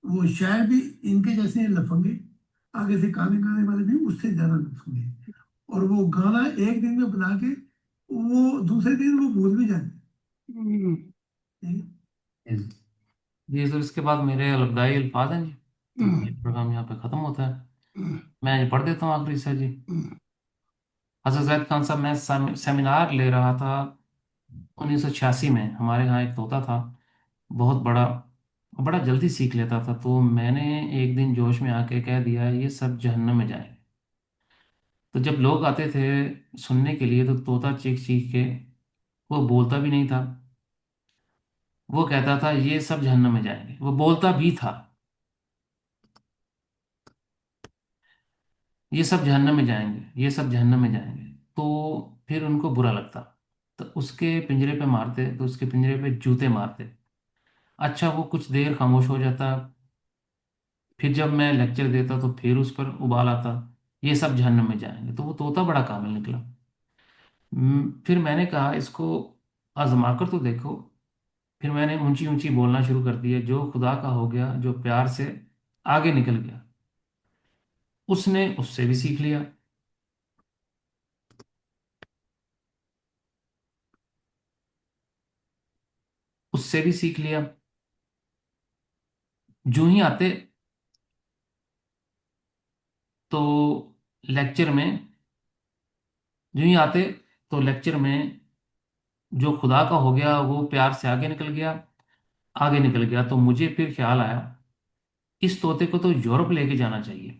वो शायर भी इनके जैसे लफंगे, आगे से गाने गाने वाले भी उससे ज्यादा लफंगे। और वो गाना एक दिन में बना के वो दूसरे दिन वो भूल भी जाते हैं। जी तो इसके बाद मेरे अलविदाई अल्फाज हैं जी, तो ये प्रोग्राम यहाँ पे ख़त्म होता है। मैं ये पढ़ देता हूँ आखिरी से जी। हज़रत जैद खान साहब, मैं सेमिनार ले रहा था 1986 में। हमारे यहाँ एक तोता था, बहुत बड़ा, बड़ा जल्दी सीख लेता था। तो मैंने एक दिन जोश में आके कह दिया ये सब जहन्नम में जाएंगे। तो जब लोग आते थे सुनने के लिए तो तोता चीख चीख के, वो बोलता भी नहीं था, वो कहता था ये सब जहन्नम में जाएंगे, वो बोलता भी था ये सब जहन्नम में जाएंगे, ये सब जहन्नम में जाएंगे। तो फिर उनको बुरा लगता, तो उसके पिंजरे पे मारते, तो उसके पिंजरे पे जूते मारते। अच्छा, वो कुछ देर खामोश हो जाता, फिर जब मैं लेक्चर देता तो फिर उस पर उबाल आता, ये सब जहन्नम में जाएंगे। तो वो तोता बड़ा कामिल निकला। फिर मैंने कहा इसको आजमा कर तो देखो। फिर मैंने ऊंची ऊंची बोलना शुरू कर दिया, जो खुदा का हो गया, जो प्यार से आगे निकल गया, उसने उससे भी सीख लिया। उससे भी सीख लिया। जो ही आते तो लेक्चर में जो ही आते तो लेक्चर में जो खुदा का हो गया वो प्यार से आगे निकल गया, आगे निकल गया। तो मुझे फिर ख्याल आया, इस तोते को तो यूरोप लेके जाना चाहिए,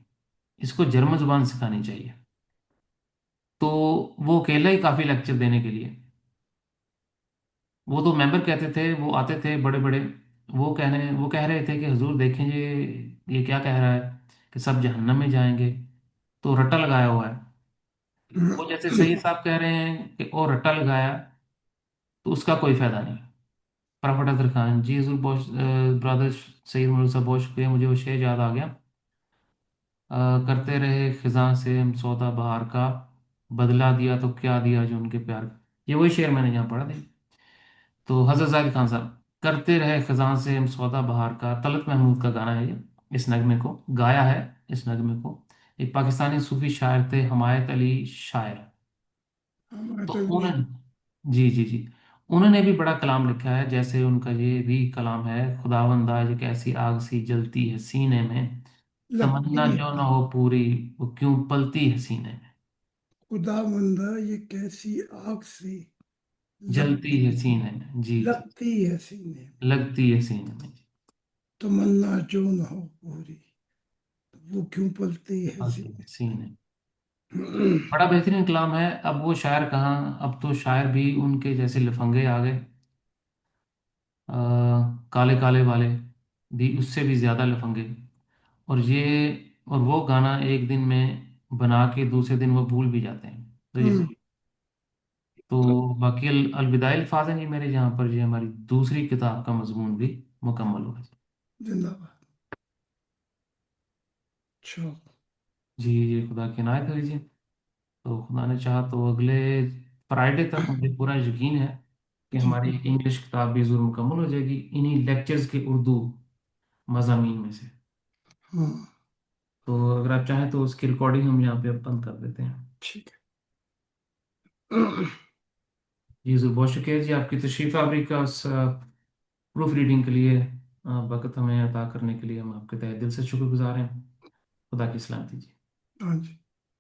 इसको जर्मन जुबान सिखानी चाहिए। तो वो अकेला ही काफी लेक्चर देने के लिए, वो तो मेंबर कहते थे, वो आते थे बड़े बड़े, वो कह रहे थे कि हुजूर देखें ये क्या कह रहा है कि सब जहन्नम में जाएंगे, तो रट्टा लगाया हुआ है। वो जैसे सही साहब कह रहे हैं कि और रट्टा लगाया, तो उसका कोई फायदा नहीं। प्रॉफिट अख्तर खान जी, हजूर बहुत ब्रदर सईद मौलवी साहब बहुत शुक्रिया, मुझे वो शेर याद आ गया। करते रहे खिजां से हम सौदा बहार का, बदला दिया तो क्या दिया जो उनके प्यार का। ये वही शेर मैंने यहाँ पढ़ा था। तो हजरत जाहिद खान साहब, करते रहे खिजां से हम सौदा बहार का, तलत महमूद का गाना है ये। इस नगमे को गाया है, इस नगमे को एक पाकिस्तानी सूफी शायर थे, हिमायत अली शायर। हमारा तो तो ये उन्होंने, जी जी जी, उन्होंने भी बड़ा कलाम लिखा है। जैसे उनका ये भी कलाम है, खुदावंदा ये कैसी आग सी जलती है सीने में, तमन्ना लगती है, जो ना हो पूरी, वो क्यों पलती है सीने में, खुदावंदा ये कैसी आग सी जलती लगती है सीने में, जी जी, लगती है सीने में, लगती है सीने में, तमन्ना जो न हो पूरी, वो क्यों पलती है पलती है सीने सीने में। में। बड़ा बेहतरीन कलाम है। अब वो शायर कहाँ, अब तो शायर भी उनके जैसे लफंगे आ गए, काले काले वाले भी उससे भी ज्यादा लफंगे। और ये, और वो गाना एक दिन में बना के दूसरे दिन वो भूल भी जाते हैं। तो ये, हम्म, तो बाकी अलविदाई अल्फाज हैं जी मेरे, यहाँ पर ये हमारी दूसरी किताब का मजमून भी मुकम्मल हुआ जी। जिंदाबाद। अच्छा। जी ये खुदा की इनायत हुई जी। तो खुदा ने चाहा तो अगले फ्राइडे तक मुझे पूरा यकीन है कि जी। हमारी इंग्लिश किताब भी जरूर मुकम्मल हो जाएगी इन्हीं लेक्चर्स के उर्दू मजामीन में से। हाँ। तो अगर आप चाहें तो उसकी रिकॉर्डिंग हम यहाँ पे अब बंद कर देते हैं। ठीक है। जी जरूर, बहुत शुक्रिया जी आपकी तशरीफ आवरी का, उस प्रूफ रीडिंग के लिए वक्त हमें अता करने के लिए हम आपके तहे दिल से शुक्रगुजार हैं। खुदा की सलामती जी। हाँ जी।